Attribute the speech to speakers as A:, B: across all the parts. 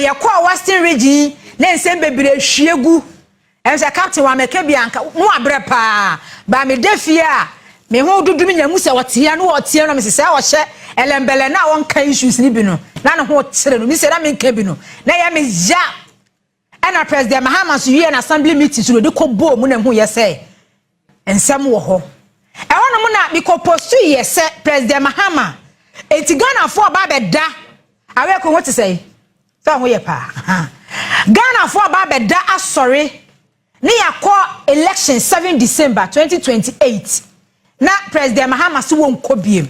A: ye kwa Western region na nsem bebre hwiegu ense captain wa meka bianka mu abre pa ba me defia me ho dudum nyamu se wotia no wotia no me se wo hye elembele na won kan issues ni bi no na no ho kire no mi se na me nka bi no na ya me ja na president Mahamadu so an assembly meeting so de ko bo mu na hu ye se ensem wo ho e wono mu na bi ko postu ye se president Mahamadu enti Ghana for ba beda awe ko what to say so ho ye pa Ghana for ba beda asori ni yakọ election 7 December 2028 na president Mahamadu so won ko biem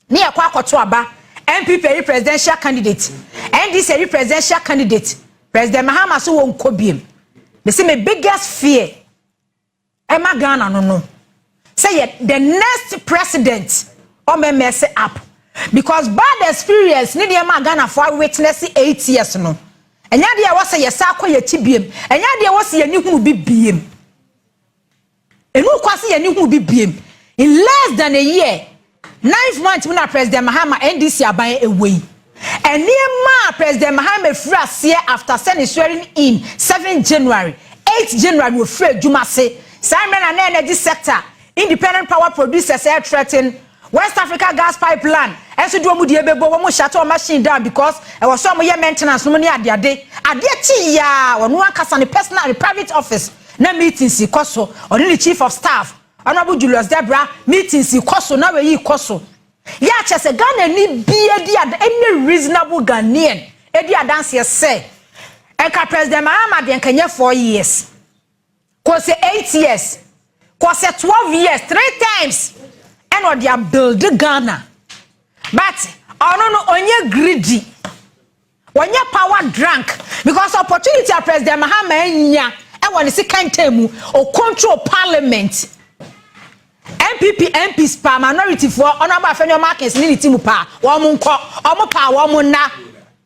A: ni yakọ akoto aba NPP presidential candidate NDC presidential candidate President Mahamadu so won ko biem they say my biggest fear Emma Ghana no say the next president or me mess up because bad experience need Emma Ghana for witness 8 years no enya de e wose yesa akoye tibiem enya de e wose ye ni hu bi biem enu kwase ye ni hu bi biem in less than a year 9 months when president Mahamadu NDC aban away and near president Mahamadu free after sending swearing in 7 January 8 January we free Jumase Simon and energy sector independent power producers air threaten West Africa gas pipeline and so do mu de bebo wo shato machine down because e was some year maintenance no ni ade ti ya wonu akasa ne personal and private office na meetings ikoso oni the chief of staff honorable Julius Debra meetings ikoso na we yi ikoso ya chese Ghana ni bie di any reasonable Ghanaian e di adanse say enka president Mahamadu enkenye 4 years ko se 8 years ko se 12 years 3 times and what they build Ghana but no onye greedy onye power drunk because opportunity president Mahamadu nya e won the second term o control parliament NPP MPs pa minority for honorable afenyo markets ni team pa wo mu nko omo pa wo mu na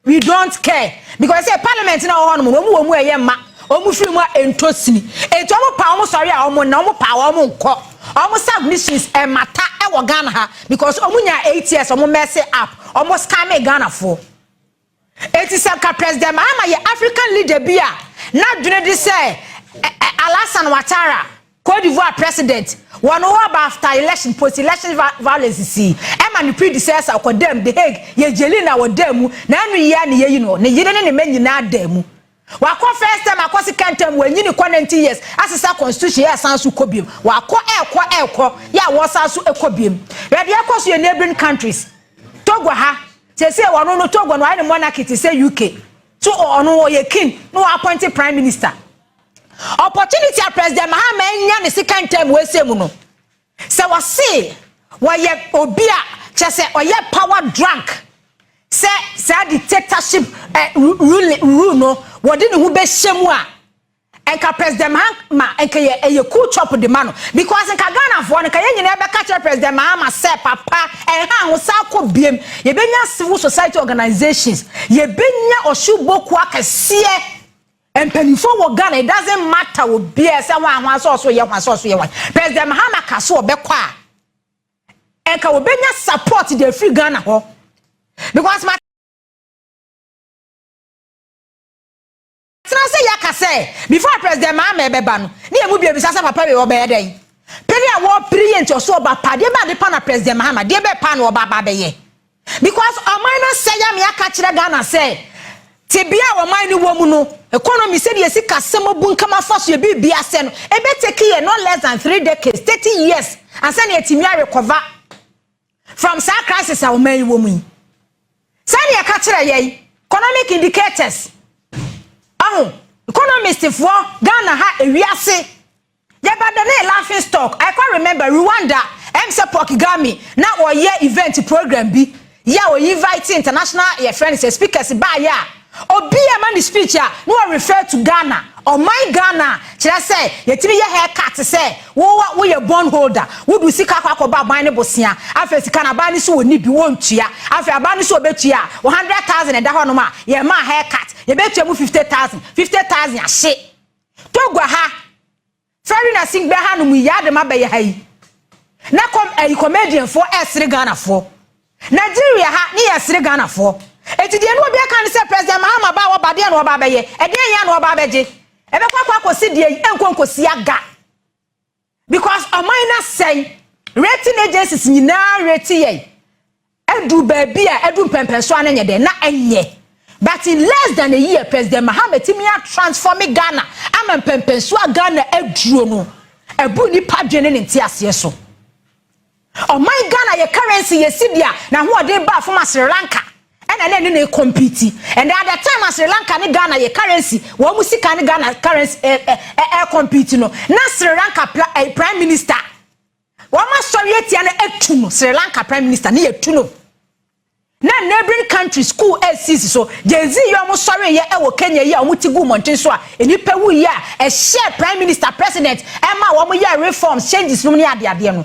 A: we don't care because say parliament na wo no mu eye ma omu free mu entosini eto omo pa omo sorry a omo na omo pa wo mu nko omo submissions e mata e wo Ghana ha because omu nya 8 years omo mess up omo scam Ghana for eti se ka president Mahamadu ye African leader bia na dwene de say Alassane Ouattara Côte d'Ivoire president one over after election post election violence see Emma ni predecessor condemn the Hague ye jelina wo demu na anu ya ne ye no ne yire ne manyi na demu wako first time akọ second time wanyi ni 20 years asesa constitution ya sansu kobiem wako ekọ ya wo sansu ekobiem ready akọso ye neighboring countries Togo ha say wono no Togo no ai monarchy to say UK so ono ye king no appointed prime minister opportunity a president Mahamadu nya ne second time we say mu no se we say we obi a chese oye power drunk say dictatorship rule no wodi ne hu be hyemu a enka president Mahamadu enka ye cool chop the man because enka Ghana for enka ye nyina be catch president Mahamadu say papa enha ho sa ko biem ye benya civil society organizations ye benya oshuboku akese and penifo wo Ghana it doesn't matter wo bia say wan so ye wan president Mahamadu ka so obekọ a enka wo benya support the free Ghana ho because my say yaka say before president Mahamadu beba no ne emu bia bisa say papa we wo be den peri a wo prient so oba pa de ba de pa na president Mahamadu de be pa na oba ba be ye because amana say ya me aka kire Ghana say tibia wo man ni wo mu no economy said ye sika semobu nkama faso ye bibia se no e be take ye no less than 3 decades 30 years and say na etimi recover from sa crisis a wo man wo mu say ye ka kire ye economic indicators economists for Ghana ha ewiase ye bada na laughing stock I can remember Rwanda Pork Gami na o ye event program bi ya o invite international your friends speakers ba ya obi e man speech a no refer to Ghana or my Ghana kire say yetimi ye haircut say wo ye bond holder wo du sika kwakoba ban ne bosia afa sika na ban ne so woni bi wontua afa ban ne so obetua 100,000 e da ho no ma ye ma haircut ye betua mu 50,000 ahye Togo ha feri na sing be ha no mu ya de ma be ye ha yi na comedian for esre Ghana for Nigeria ha ni esre Ghana for eti de no obi aka ne say President Mahamadu Bawumia ba de no ba beye e de ya no ba beje e be kwakwa akosi de enkonkosi aga because a minor say rating agencies nyina rate ye edu baby a edu pempenso anenye de na enye. But in less than a year, President Mahamadu Timia transforming Ghana. I'm a pempensua Ghana edruno. A bunny padgen in Tiasieso. Oh my Ghana, your currency, your Sidia, now who are they back from Sri Lanka? And then they compete. And at that time, Sri Lanka and Ghana, your currency, what was Ghana currency competing? Now Sri Lanka Prime Minister. What must Soviet and Sri Lanka Prime Minister near Tuno. Na neighboring country school SCC so Genzi you almost sorry ye e wo Kenya ye omuti gu monten so a enipa wu ye a share prime minister president Emma wo mo ye reforms changes no ne ade no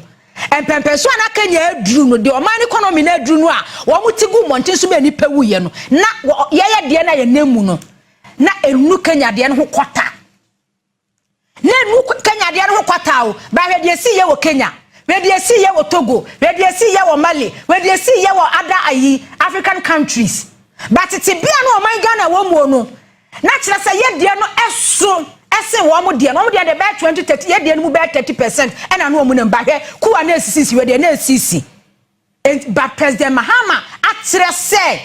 A: empempe so na Kenya aduru no de o man economy na aduru no a wo muti gu monten so be enipa wu ye no na ye de na ye nemu no na enu Kenya de no ho kwata na enu Kenya de no ho kwata o ba hwe de si ye wo Kenya where do you see ye wo Togo, where do you see ye wo Mali, where do you see ye wo other African countries. But it's a bia no my Ghana wo mo no. Na kira say ye de no eso ese wo mo de the bet 20-30 ye de no bet 30% and anu mo namba hwe ku ana sisi we de na sisi. But President Mahama atire say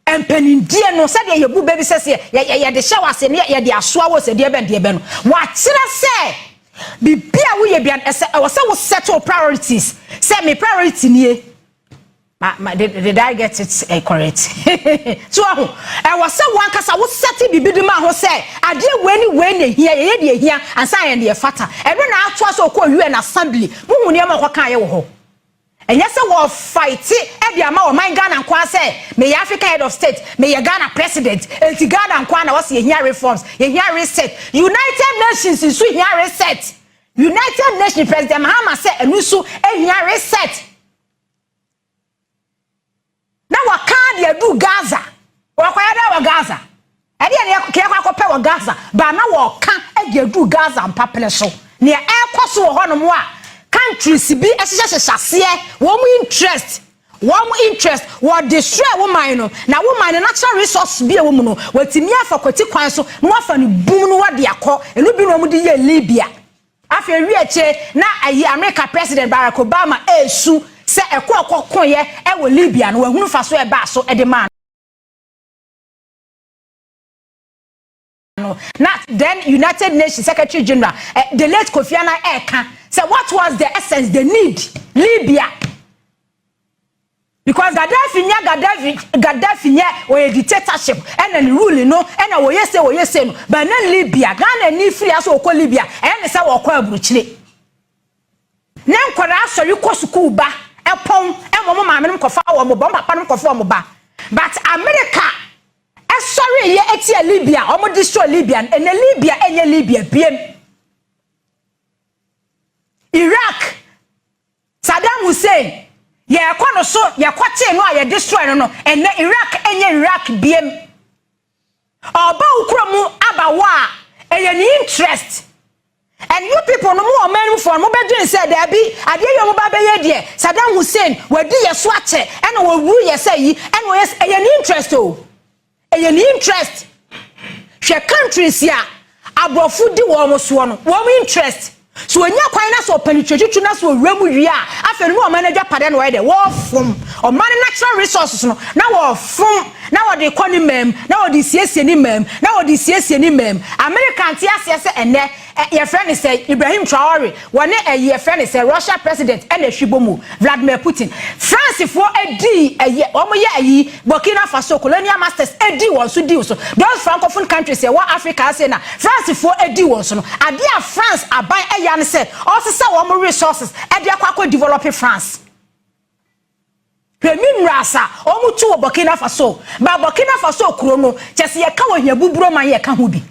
A: empenindie no say ye bu baby say ye de shower say ye de asoa wo say de be no. Wa kira say Bibia we bian ese was settle priorities. Say me priority nie. Did I get it correct? So I was say one kasa wo settle bibi ma ho say ade weni here ye de here and say de fata. E no na ato so ko UN assembly. Mu ne ma ko kan ye wo ho. Enye say wo fight e de ama wo man Ghana kwa say me Africa head of state, me Ghana president, enti Ghana kwa na wo say here reforms, here reset. United Nations is here reset. United Nations President Mahama say enusu here reset. Na waka de do Gaza. Wakwaya da wa Gaza. E de ne ke akwakope wa Gaza, ba na waka e de do Gaza mpapele so. Ne e kwaso wo hono mo a countries bi ehyehyehye wo interest wo destroy woman no na woman natural resource bi e wo mu no watimi afa kwati kwan so no afa ne bum no wade akọ enu bi no mu de ye Libya afa wiache na ayi America President Barack Obama esu se ekọ ye e wo Libya no wahunu fa so e ba so e de man not then United Nations Secretary General the late Kofi Annan eka say what was the essence the need Libya because Gaddafi nya we dictatorship and then rule no and we say no but na Libya Ghana ni free aso ko Libya and say wo kwa aburuchire na nkwara aso yi ko school ba epon e mo maame no kofa wo mo ba papa no kofa wo ba but America sorry ye etia Libya omo destroy Libya and Libya enye Libya biem Iraq Saddam Hussein ye kono so ye kwache no ye destroy no and Iraq enye Iraq biem oba ukromu abawa enye ni interest and you people no more men for mo bedin say there be ade yo mo ba be ye de Saddam Hussein wadi ye so ache and wo wu ye say yi and wo yes enye ni interest o eye ni interest she countries ya abrofu di wo mo so no wo interest so onya kwan na so penetrate na so wuramu wi a afenu o manager pade no we de wo fom o man natural resources no na wo fom na wo de economy na wo de siesie ni mem na wo de siesie ni mem American ti ase ene your friend say Ibrahim Traore one your friend say Russia president and Shibomu Vladimir Putin France for edi omo ye ayi Burkina Faso colonial masters edi won so deal so those francophone countries say what Africa say na France for edi won so no ade a France aban eya ne say also say omo resources edi akwa develop France Premier Rasa omo tu Burkina Faso ba Burkina Faso kuro no chese ye ka wo hia buburo man ye ka ho bi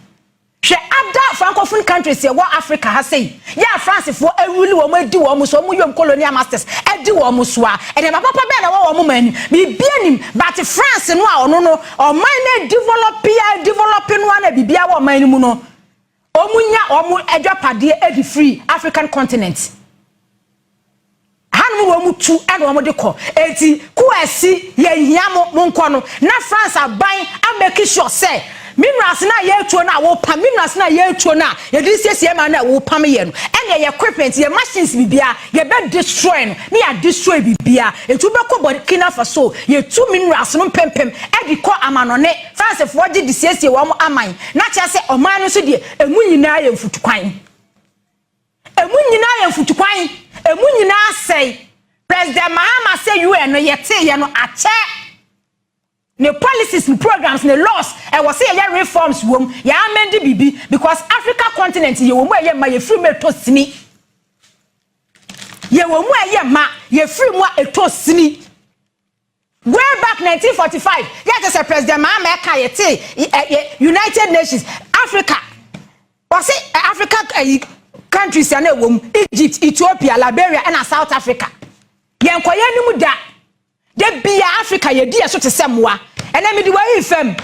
A: she other francophone countries here what Africa has say yeah France for a really woman do almost so yom colonial masters e do almost so and then papa be na wo man bi bianim but France no no or mine developing one e bibia wo man mu no omunya omu edwapade e di free African continent no wo mu tu e no mo de ko enti ku asi ye hia mo nko no na France aban ameki sure say minerals na ye tuo na wo pam minerals na ye tuo na ye di siesie ma na wo pam ye no ene ye equipment ye machines bibia ye be destroy no na ya destroy bibia etu be ko Burkina Faso ye tu minerals no pempem e di ko amanone France fo gi di siesie wo mo aman na cha se oman no so de emu nyina ye mfutukwan emu nyina sei President Mahama say UN no ye te ye no ache ne policies and programs ne laws e was say ye reforms wom ya amend bibi because Africa continent ye wo mu ye ma ye free me to sini ye wo mu ye ma ye free mu eto sini way back 1945 yes say President Mahama ka ye te United Nations Africa was say Africa countries na wo mu Egypt Ethiopia Liberia and South Africa ye nkoye ni mu da de bia Africa ye di eso te semwa ena me di wa ifem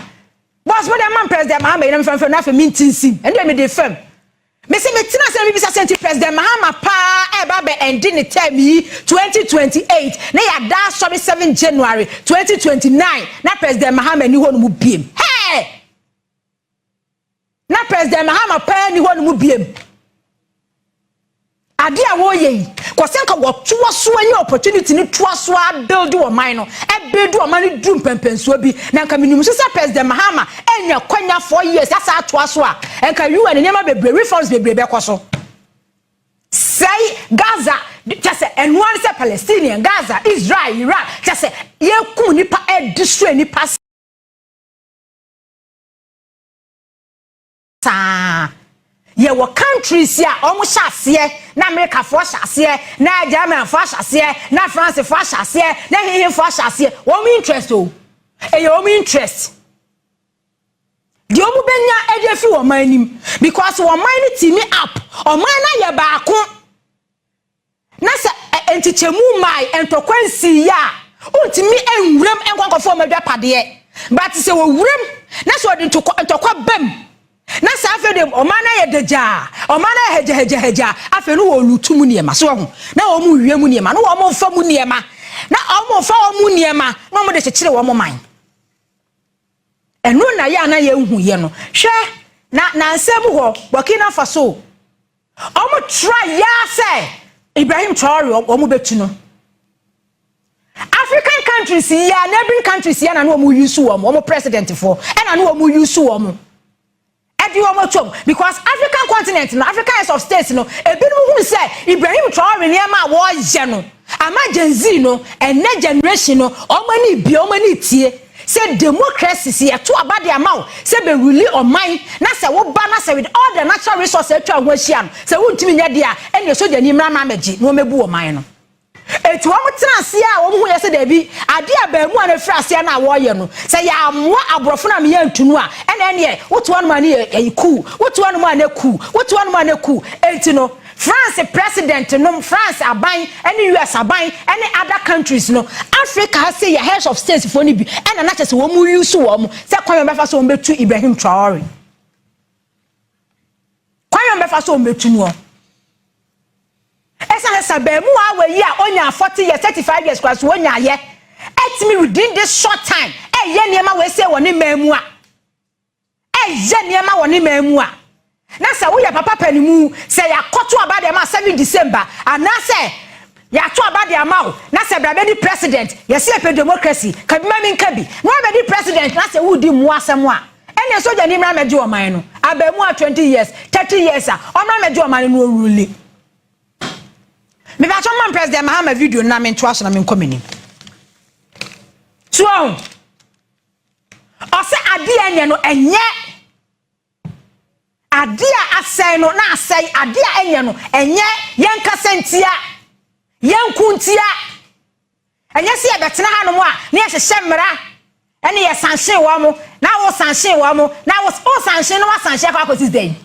A: boss we dey man President Mahama ena me fam na fa mintinsim ena me dey fam me se me tina se me bisa senti President Mahama pa e ba be endi ne time yi 2028 na ya da so 7 January 2029 na President Mahama ni ho no mu biem hey na President Mahama pa ni ho no mu biem ade a wo ye kosenka wo tuwa so any opportunity ni tuwa so a build wo man no e build wo man ni drum pempenso bi na nka minimum so President Mahama enya kwanya 4 years asa tuwa so a enka UN nyema bebre reforms bebre be koso say Gaza just say and one say Palestinian Gaza Israel Iran just say ye ku nipa e destroy nipa sa ye wo countries ya omo hyase na America for hyase na German for hyase na France for hyase na hihin for hyase wo me interest o e ye wo me interest di omo benya e dey fi wo manim because wo man ni team up o man na ye baako na se entichemu mai entokwansi ya untimi enwuram enkonkofo madwa pade but se wo wuram na so de ntokwa bam na safe dem o man na ye deja o man na heja afi no wo lutumu niema so ho na wo mu wiemu niema no wo mo fa mu niema na o mo fa wo mu niema no mo de kyekire wo mo man enu na ya na ye hu ye no hwe na nsem ho Burkina Faso o mo try ya say Ibrahim Traoré o mo betu no African countries ya neighboring countries ya na no mo use wo mo president for e na no mo use wo mo because African continent no Africa is of states no ebinum hu say Ibrahim Traoré niema wo je no ama Gen Z no ene generation no omani bi omani tie say democracy see to abade amaw say be rule on mine na say wo ba na say with all the natural resources atwa ho ahia no say wontimi nya de a ene so de ni mra ma meji no mebu o man no etu wo mtena ase a wo hu ye say da bi ade a ba mu ana fra ase na wo ye no say ya amwa abrofo na me ya ntunu a ene ne woto anu ma ne ye ku woto anu ma na ku woto anu ma na ku enti no France president no France aban any US aban any other countries no Africa has say your heads of states for ni bi ena na chese wo mu use wo mu say kwan me fa so wo betu Ibrahim Traoré kwan me fa so wo betu no esa be mu awe yi a onya 40 years 35 years class onya ye etimi within this short time ye niema we say woni mamu a ye niema woni mamu a na say wo ya papa panimu say ya koto abade ma 7 December ana say ya to abade ama na say bra be president ye say pe democracy ka bi mami nka bi no be president na say wo di mu asem a ene so ja ni mra meje o man no abamu a 20 years 30 years a o mra meje o man no rule me ba choma President Mahama video na me ntwa so na me nkomani so o se ade anya no enye ade a asai no na asai ade a anya no enye yenka sentia yenkuntia enye se e betena ha no mo a na ye hye mra ene ye sanhye wo mo na wo sanhye wo mo na wo sanhye no wa sanhye kwa kosi den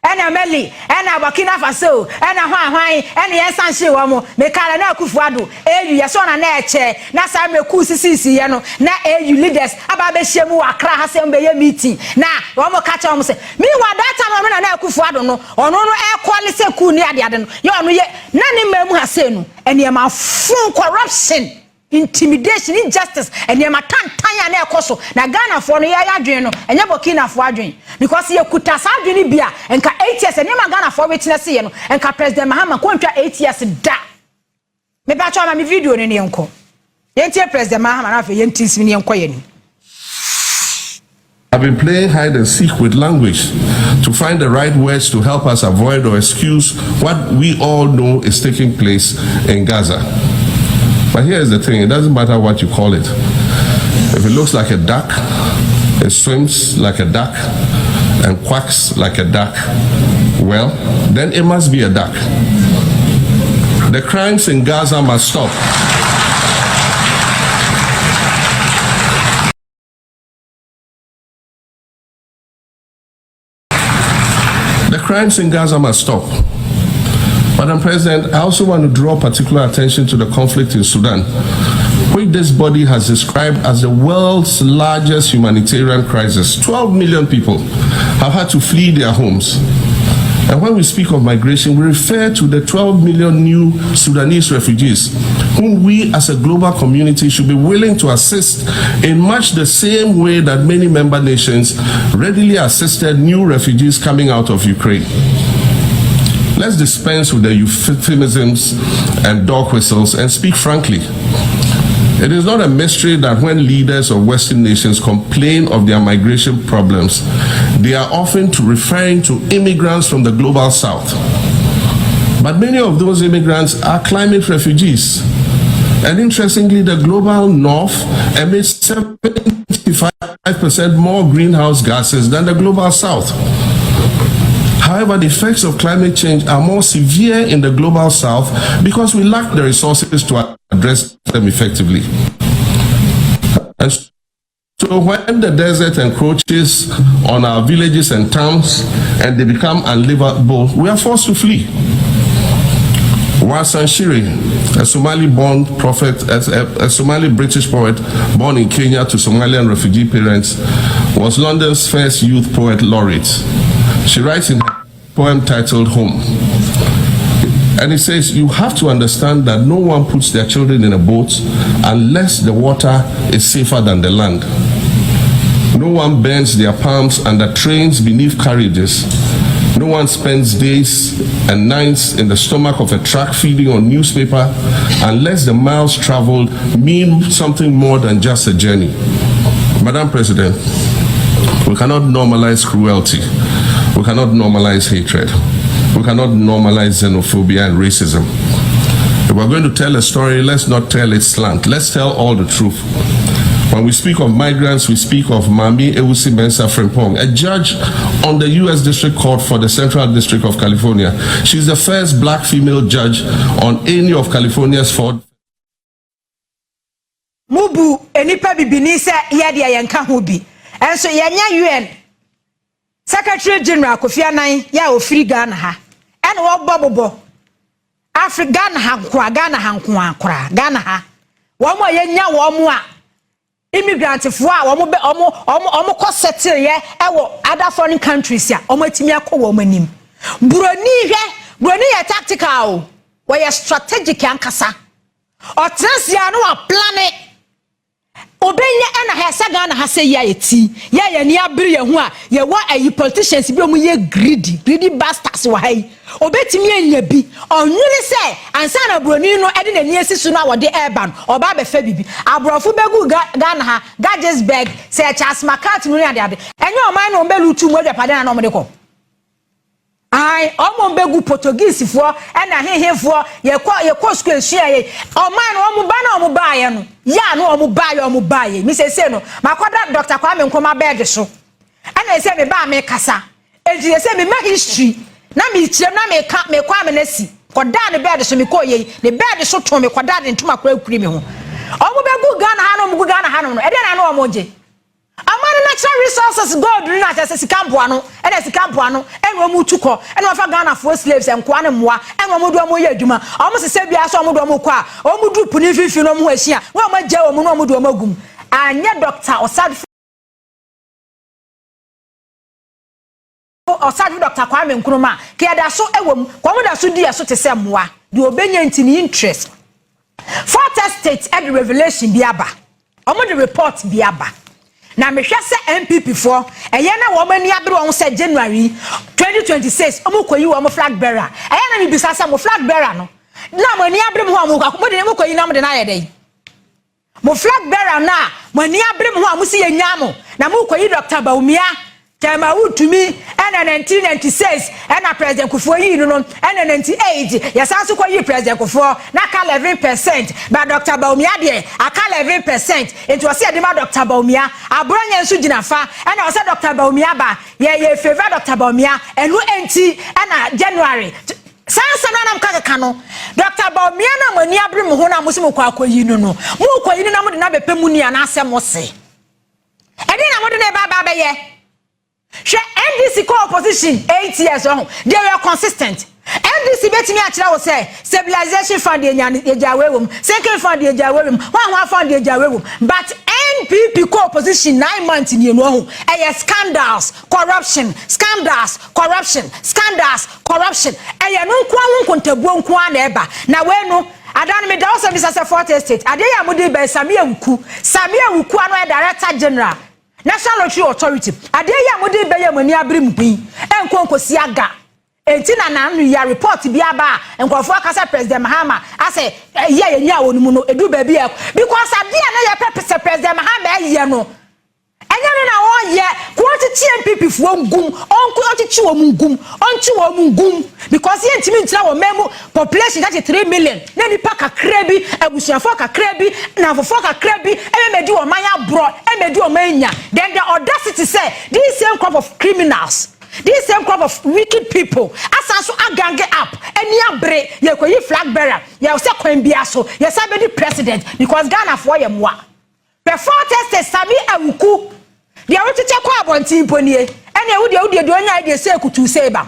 A: ena Mali ena Burkina Faso ena hwan ena yensanhye wo mo me kala na Akufo Addo eyu ye so na na eche na sa meku sisi ye no na eyu leaders aba be hyemu Accra ha se mbe ye meeting na wo mo ka cha mo se mi wa that time no na Akufo Addo no ono no e kwale se ku ni ade no ye ono ye na ni mamu ha se no ene ma fun corruption intimidation injustice ene ma tantan ya na ekoso na Ghana for no ya adwen no enye Burkina for adwen because ye kuta sa adwen bia enka 8 years ene ma Ghana for witness ye no enka president Mahamadu kontwa 8 years da me ba cho ma me video ne enko yentie president Mahamadu na fe yentinsim ne enko ye ni.
B: I've been playing hide and seek with language to find the right words to help us avoid or excuse what we all know is taking place in Gaza. But here's the thing, it doesn't matter what you call it. If it looks like a duck, it swims like a duck, and quacks like a duck, well, then it must be a duck. The crimes in Gaza must stop. The crimes in Gaza must stop. Madam President, I also want to draw particular attention to the conflict in Sudan, which this body has described as the world's largest humanitarian crisis. 12 million people have had to flee their homes. And when we speak of migration, we refer to the 12 million new Sudanese refugees, whom we as a global community should be willing to assist in much the same way that many member nations readily assisted new refugees coming out of Ukraine. Let's dispense with the euphemisms and dog whistles and speak frankly. It is not a mystery that when leaders of Western nations complain of their migration problems, they are often referring to immigrants from the global south. But many of those immigrants are climate refugees. And interestingly, the global north emits 75% more greenhouse gases than the global south. However, the effects of climate change are more severe in the global south because we lack the resources to address them effectively. And so when the desert encroaches on our villages and towns and they become unlivable, we are forced to flee. Wasanshiri, a Somali-born prophet, a Somali-British poet born in Kenya to Somalian refugee parents, was London's first youth poet laureate. She writes in her poem titled Home. And it says, you have to understand that no one puts their children in a boat unless the water is safer than the land. No one bends their palms under trains beneath carriages. No one spends days and nights in the stomach of a truck feeding on newspaper unless the miles traveled mean something more than just a journey. Madam President, we cannot normalize cruelty. We cannot normalize hatred. We cannot normalize xenophobia and racism. If we're going to tell a story, let's not tell it slant. Let's tell all the truth. When we speak of migrants, we speak of Mami Ewusi Mensah Frimpong, a judge on the U.S. District Court for the Central District of California. She's the first black female judge on any of California's 4.
A: Mubu enipa bibini se yede yenka ho bi. Enso yenya UN Secretary General Kofi Annan ya ofiri Ghana ha. Ene wo bobobo. Africa Ghana ha kwa Ghana ha nko akora. Ghana ha. Wo mo yenya wo mo a immigrant fo a omo ko settle ye ewo other foreign countries ya omo atimi akọ manim. Buroni ye tactical wo ye strategic ankasa. Otransia no a plan Obenya ena hesa Ghana ha say ya eti ya ni abiri ye ho a ye wa ayi politicians bi omu ye greedy bastards wa hai obetimi anya bi onwune se ansa na broni no ede na ni asisu no wode urban oba be fa bibi abrofo begu Ghana ha Gadgesburg se Charles McCarthy no ade enye oman no mbelu tu mu adwapade na no mde ko ai omo begu Portuguese fo ena hehefo ye ko school hia ye oman no omo ba na omo ba ye no ya no omo ba ye mi se no makoda Dr. Kwame Nkrumah bed so ena se me ba me kasa eji se me ma history na me kirem na me ka me kwa me nasi koda ne bed so me ko ye ne bed so to me koda ne ntuma kwa akuri me ho omo begu Ghana ha no omo Ghana ha no e de na no omo je amane na natural resources gold na just sika mboano e na sika mboano enwo mu tuko e na fa Ghana for slaves enkoa ne moa enwo mu do mo ye adwuma o mo sese bia so mo do mo kwa o mu du puni fifi no mo ahia wo ma gya o mu no mo do magum anya doctor Osadu Dr. Kwame Nkrumah ke da so ewom kwa mo da so di eso te se moa de obenya ntini interest fourth estate and the revelation biaba omo the report biaba na mehwe se NPP for eye na wo mani abere won se January 2026 omo koyi wo mo flag bearer eye na mi bisa se mo flag bearer no na mani abere mo mo kwa mo de mo koyi na mo de na ye dey mo flag bearer na mani abere mo amu se yenya mo na mo koyi Dr. Bawumia Kema utumi ena 1996 ena president Akufo yi no ena 98 yasanso ko yi president Akufo na ka 11% ba Dr. Bawumia de aka 11% enti wo se de ma Dr. Bawumia abronya nso ginafa ena wo se Dr. Bawumia ba ye favor Dr. Bawumia enu enti ena January sansa na mkaka no Dr. Bawumia na mani abere mo ho na mo se mo kwa akoyi no mo koyi na mo de na bepe mu ni ana asem se edi na mo de na ba ye she NDC co-opposition 8 years on they were consistent. NDC betimi akira wo say stabilization fund ejawewum second fund ejawewum one fund ejawewum but NPP co-opposition 9 months ni enu ho scandals corruption eye no nko nkontabuo nko na eba na we no adan me da wo say Mr. Fourth Estate ade ya mudi be Sammy Awuku anu director general National Lottery Authority ade ya mode be ya mani abere mpin enkonkosi aga enti na nu ya report bia ba enkofo akasa president Mahama ase ye nya wonu no edu ba bia because ade na ya pepese president Mahama ye no enya na wo ye ko titi NPP fo ngum onko titi wo ngum onchi wo ngum because ye ntimi ntira wo memu population that is 3 million na ni paka krabi abusuafo ka krabi na fofo ka krabi emedi wo manya bro emedi wo manya then the audacity say this same crop of criminals this same crop of wicked people asanso agange up eni abre ye koyi flag bearer ye se kwan bia so ye sabedi president because Ghana for ye moa before test Sammy Awuku dia wotiche kwa abonti mponie ene wudi do nya de se kutu seba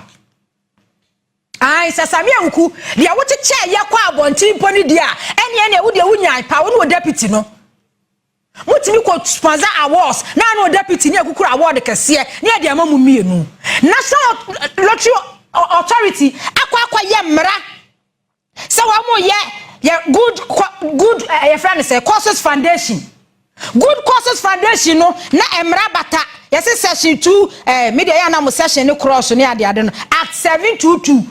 A: ai Sammy Awuku dia wotiche ye kwa abonti mponi dia ene wudi wunya pa wo deputy no mutimi ko sponsor awards na no deputy ne akukura award kese ne dia mamu mienu National Lottery Authority akwa ye mra se wa mo ye good your friend say Causes Foundation Good Causes Foundation no na emra bata yes section 2 media ya na mo section ne cross ne ade no at 722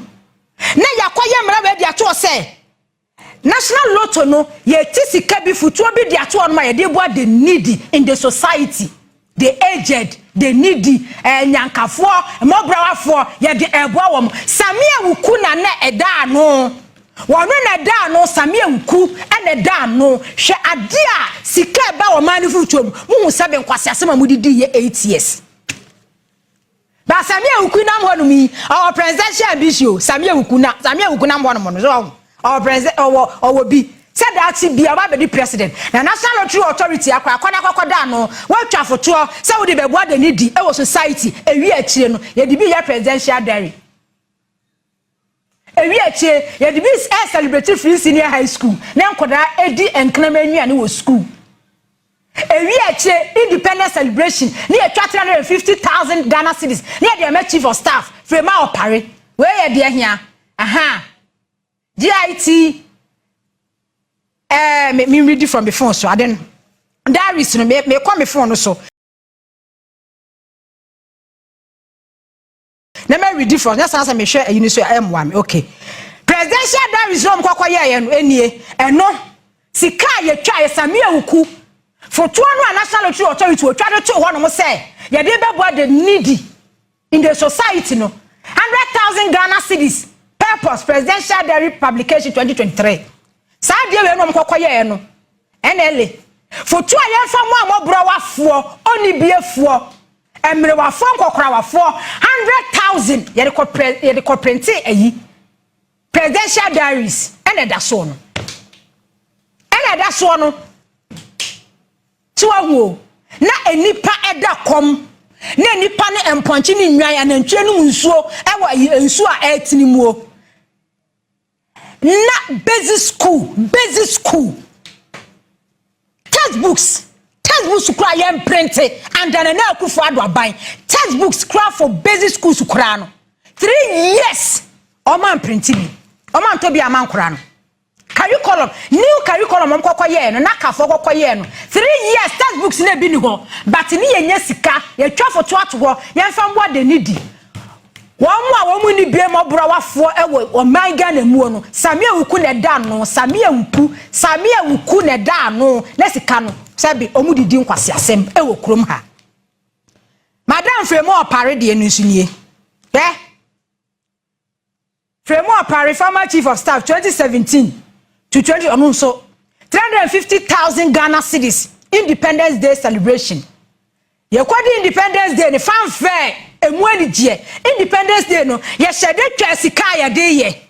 A: na yakoye emra be dia to say National Lotto no ye tisika bi futuo bi dia to no ma ye dey boa the needy in the society the aged the needy nyankafo mobrawafo ye de eboa wom Sammy Awuku na eda no wono na da no Sammy Awuku ene da no hwe ade a sika ba wo mani futuom mu sebe nkwase asema mudidi ye 8 years ba Sammy Awuku na mhono mi our presidential ambition Sammy Awuku na mhono mo no our president or be said that be about the president na National Lottery Authority akwa da no watwa foto say we dey be boa the needy e wo society ewi akire no ye di bi ya presidential diary ewi akire ye di bi celebrate free senior high school na nkoda edi enknama nnuane wo school ewi akire independence celebration ni e 350,000 Ghana cedis ni e dey chief of staff Frema Opare we ye dey hia GIT me read it from the phone so I then diaries no me call me phone so na me read it from just answer me share you so am okay presidential diaries no kwakwa ye no enie eno sika ye twa ye Sammy Awuku for 2 National Lottery Authority wo twa to ho no say ye dey be boa the needy in the society no 100,000 Ghana cedis purpose presidential diary publication 2023 sa dia we no mkokoye no NLA for 2 years from amobro wafo oni biefuo emre wafo nkokora wafo 100,000 ye de print ayi presidential diaries ene da so no tuawo na enipa eda kom na enipa ne emponchi ni nwan anantwe no nsuo ewa nsuo a etini muo na basic school textbooks kura yem print and then na Akufo Addo aban textbooks kura for basic schools kura no 3 years o man print bi o man to bi aman kura no curriculum new curriculum mkokoye no nakafo kokoye no 3 years textbooks na bi ni ho but ni yenye sika ye twa foto ato ho ye mfa mbo de nidi womu ni bie mobro wafo ewo o man Ghana mu no Sammy Awuku ne da no Sammy Awuku ne da no na sika no sabi omu didi nkwase asem ewo krom ha madam Frema Opare de enu nsunie Frema Opare former chief of staff 2017 to 20 onunso 350,000 Ghana cedis Independence Day celebration. Ye kwadi Independence Day ne fanfare emu anigye Independence Day no ye hyede twa sika ya de ye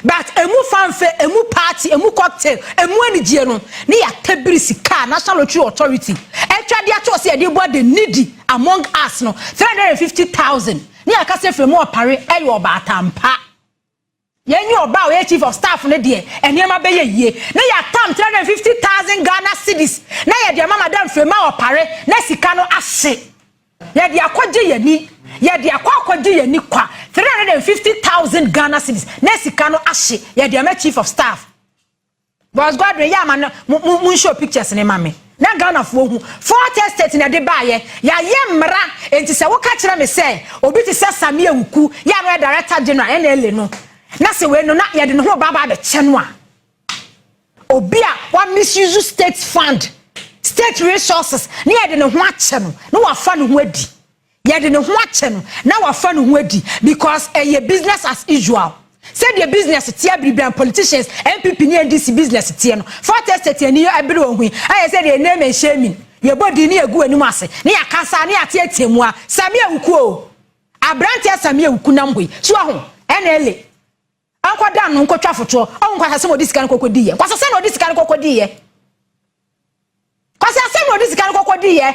A: but emu fanfare emu party emu cocktail emu anigye no ne ya tabiri sika National Lottery Authority etwade ato se ye de board the needy among us no 350,000 ne akase Frema Opare eyo obatampa yenye oba we chief of staff ne de eniema be ye na ya tam 350,000 Ghana cedis na ye de madam Frema Opare na sika no ahye ye de akwaje yani ye de akwaje yani kwa 350,000 Ghana cedis na sika no ahye ye de chief of staff boss God ya man mun show pictures ne mame na Ghana fo hu 4th state na de baye ya ye mra enti se wo ka kire me se obi ti se Sammy Awuku ya no director general NLA no na se we no na ye de no ho baba be che no a obi a wa misuse state fund state resources na ye de no ho ache no na wa fa no ho adi ye de no ho ache no na wa fa no ho adi because ye business as usual say the business tia Bibbian politicians NPP ni NDC business tia no 4th state ni abiri ohun aye say the name and shaming ye body ni egu animu ase ni akasa ni atietiemu a Sammy Awuku o abrantia Sammy Awuku namboy so aho NLA anko dan no nko twafoto o nko asase mo disika nkokodi ye kwasase no disika nkokodi ye kwasase no disika nkokodi ye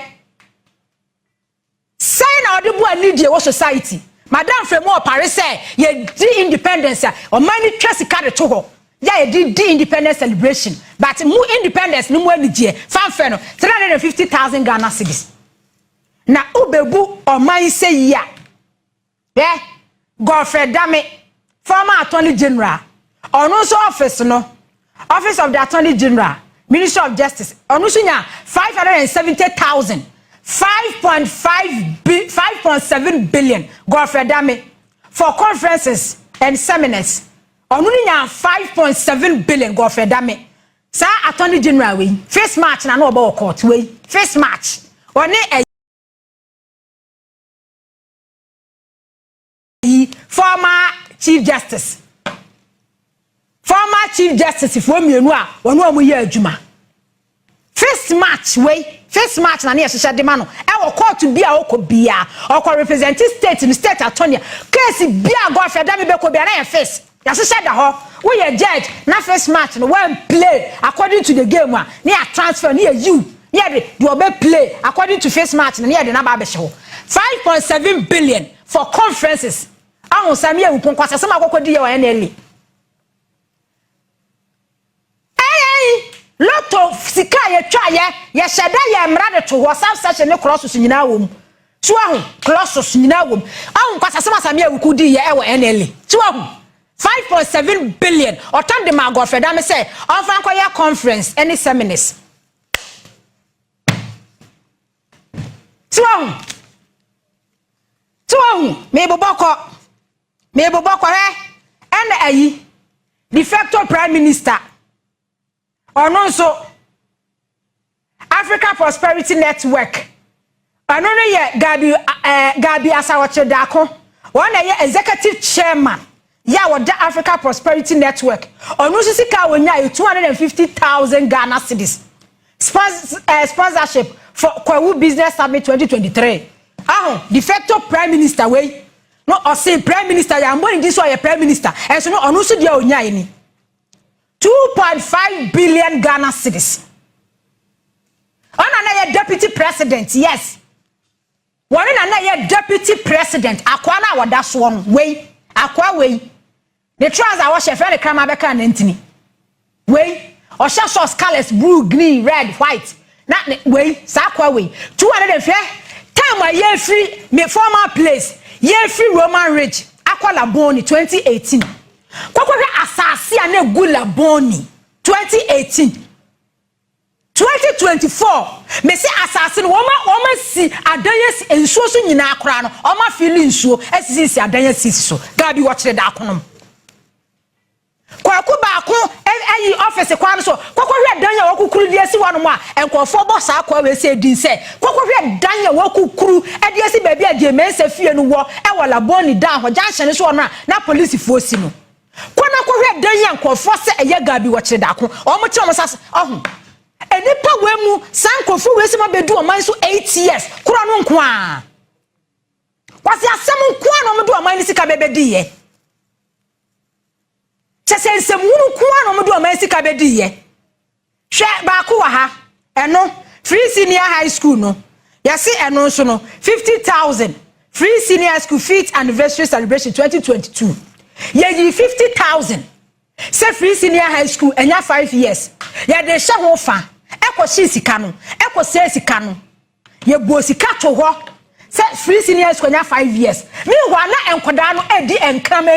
A: say na odi bu anidie wo society madam Frema Opare say ye di independence o mani twasika de to ho ya ye di independence celebration but mu independence ni mu anidie fanfe no 350,000 Ghana cedis na ubebu o man say ya Godfrey Dame former Attorney General Onuso office no Office of the Attorney General Ministry of Justice Onuso nya 570,000 5.7 billion Godfrey Dame for conferences and seminars Onuni nya 5.7 billion Godfrey Dame sa Attorney General we first March na no about court we first March oni former Chief Justice if we mienu a wono amuye adwuma first match na na yesha de ma no e wo court bia okobia okọ represent state in state attorney case bia Godfrey Dame be ko bia na first ya sha da ho we ye judge na first match no when play according to the game a na ya transfer na you de obe play according to first match na de na ba be hye ho 5.7 billion for conferences ahun Sammy Awuku kwasa sama akokodi ye wa NLA lot of sika ye twa ye sheda ye mra de to ho south section ne crosses nyina wom so ahun crosses nyina wom ahun kwasa sama Sammy Awuku di ye e wa NLA so ahun 5.7 billion otan de ma Godfrey Dame say on fan koya conference any seminars so ahun me boboko and ayi de facto prime minister ono so Africa Prosperity Network ono no ye Gabby asare darko one ye executive chairman ya wada Africa Prosperity Network ono so sika wonya 250,000 Ghana cedis sponsorship for Kwaku Business Summit 2023 de facto prime minister we no o say prime minister ya mboni this one ye prime minister and so no ono so dia onya ni 2.5 billion Ghana cedis Ona na ye deputy president, yes. One na ye deputy president. Akwa na wada so no. Wei, akwa wei. The trousers I wash a friend krama beka nentini. Wei, or short colors blue, green, red, white. Not wei, sakwa wei. 200 time year free me former place. Year free Roman Ridge. Akwa Laboni 2018. Kwakwa asasi ane gu Laboni 2018. 2024 me say assassin woman si adanyes ensuo so nyina akora no oma feel nsuo esisi adanyes sisi so Gabby watchere da akonom Kwaku baako ayi office kwa no so kwakwa danya wakukuru de esi wano a enkofo boss akwa we say din say kwakwa danya wakukuru e de esi baabi ajemensa fie no wo e wala boni da ho junction so no na police fosi no kwana kwakwa danya enkofo se eye Gabby watchere da akon omo che omo sasa ohun enipa wemu sankofu wesi ma bedu o man so 8 years kura no nko a kwasi asem nko a no medu o man sika bebedi ye chesensem wunu nko a no medu o man sika bedi ye hwe ba ko wa ha eno free senior high school no yasi eno so no 50,000 free senior school feet anniversary celebration 2022 ye 50,000 say free senior high school enya 5 years ya de hye ho fa eko shi sika no eko se sika no ye bo sika to ho say free senior school enya 5 years me ho na enkoda no edi enkrama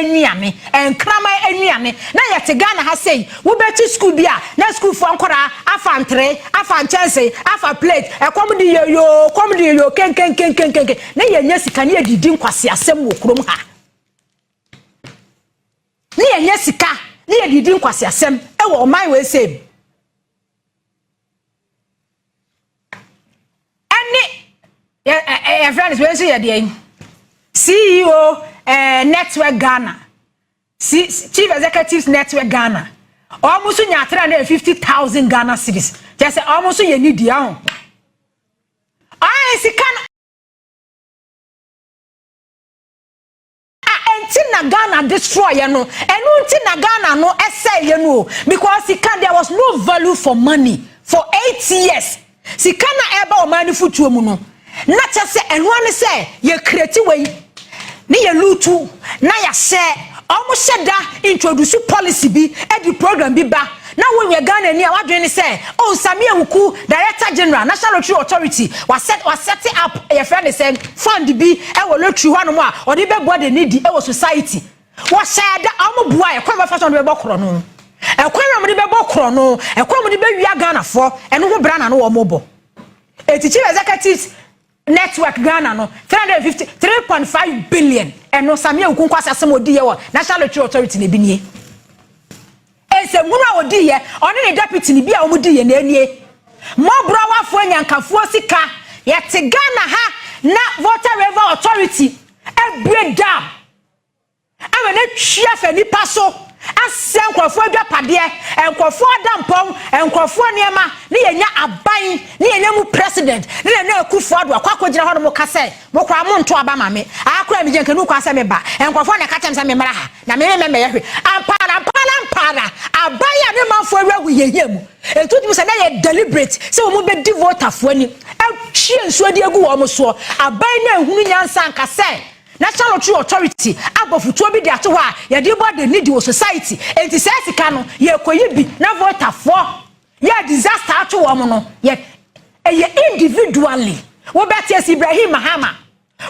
A: anuame na ye te Ghana ha sei wo beti school bia na school fo ankora afa ntre afa nchense afa plate ekom di yo ken na ye nya sika na ye didi nkwase asem wo krom ha ni ye nya sika ni ye didi nkwase asem e wo man we say any friends we say ye CEO Network Ghana Chief Executive Network Ghana almost nya 350,000 Ghana cedis just almost ye need dia ho sika na Ghana destroy ye no enu nti na Ghana no essay ye no because there was no value for money for 8 years sika na eba o man futuo mu no na chese enu ane se ye create we ni ye lutu na ya share omo sheda introduce policy bi e di program bi ba na when we Ghana ni a wadwen say oh Sammy Awuku Director General National Lottery Authority was set up your friend say fund bi e wo lottery ho no mo a odi be board need e wo society was said omo bua e kwa fashion be bokoro no e kwa mo de be bokoro no e kwa mo de be wi Ghana fo eno ho bra na no wo mo bo Chief Executive Network Ghana no 3.5 billion eno Sammy Awuku kwasa asem odi ye wo National Lottery Authority na binie se muna odi ye oni ne deputy ni bia omudi ye na anie mo bro wafo nyankafo sika ye te Ghana ha na Water River Authority e break down awe na twia fa nipa so ase nkrofo adwapade nkrofo adampom nkrofo niema ne yenya aban ne yenya mu president ne na Akufo Addo Kwaku gina ho no kase mo kwa mo nto aba mame akora mi jenke nu kwa se me ba nkrofo na katem se me mra ha na me yehwe ampara abaya ne manfo awu yeyem etutu se na ye deliberate se wo mo be di voter fo ani ahwie nso adi agu wo mo so aban na ehunu nyansa nka se National Lottery Authority abofutuo bi di ato ho a ye di body need wo society enti se sika no ye koyi bi na voter fo ye disaster ato wo mo no ye individually wo betia Ibrahim Mahama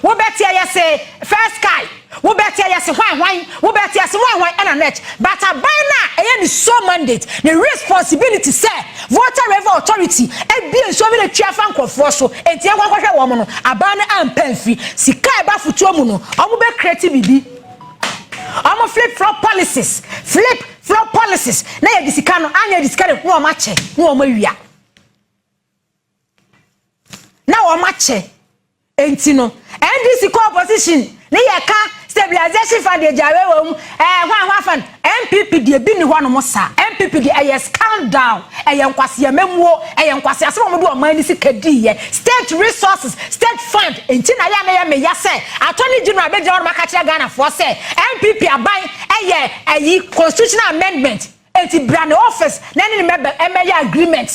A: wo betia ye se first guy wo betia ye se hwan wo betia se hwan ana net but abana eye ni so mandate the responsibility say Water River Authority e bi enso bi le twa fa nkofo so enti enkwahwe wo mo no abana ampanfi sika e ba futuo mu no omo be create bibi omo flip flop policies na ye disika no anya disika no o ma che no o ma wia na o ma che enti no NDC opposition ne ye ka stabilization fund de jawe wo hwan fan NPP de bi ni hwa no mo sa NPP de aye Scándal aye nkwase memuo aye nkwase asem mo do o man ni sikadi ye state resources state fund enti na ya me ya se attorney general be jawro maka kire Ghana for se NPP aban aye constitutional amendment enti brand office na ni member emeya agreement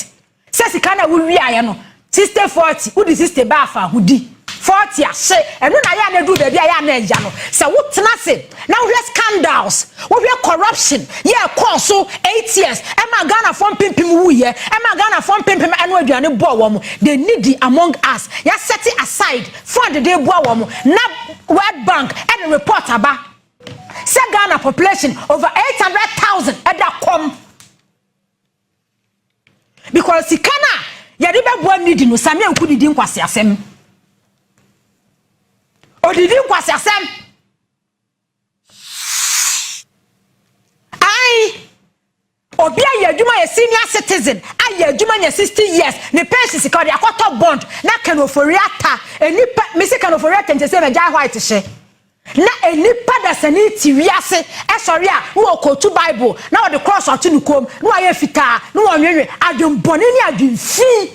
A: se sika na wo wi aye no sister 40 who the sister bafa who di 40 ase eno na ya na du baby ya na eja no se wo tena se now we scandals we corruption yeah cause so 8 years e ma Ghana from pimpim wu ye e ma Ghana from pimpim eno aduane bo wo mo they need the among us ya set it aside fund dey bo wo mo na World Bank and report aba say Ghana population over 800,000 e da come because sikana ya di be bo need no Sammy nku didi nkwase asem odidi nkwase asem ai obi aye adwuma ye senior citizen aye adwuma ye 60 years ne pension sika de akoto bond na Ken Ofori Atta enipa me se Ken Ofori Atta ntese me jai white she na enipa da sani ti wiase e sori a wo kotu bible na wo de cross otu nukom na wo ye fita na wo nwenwe adwon bone ni adwonfi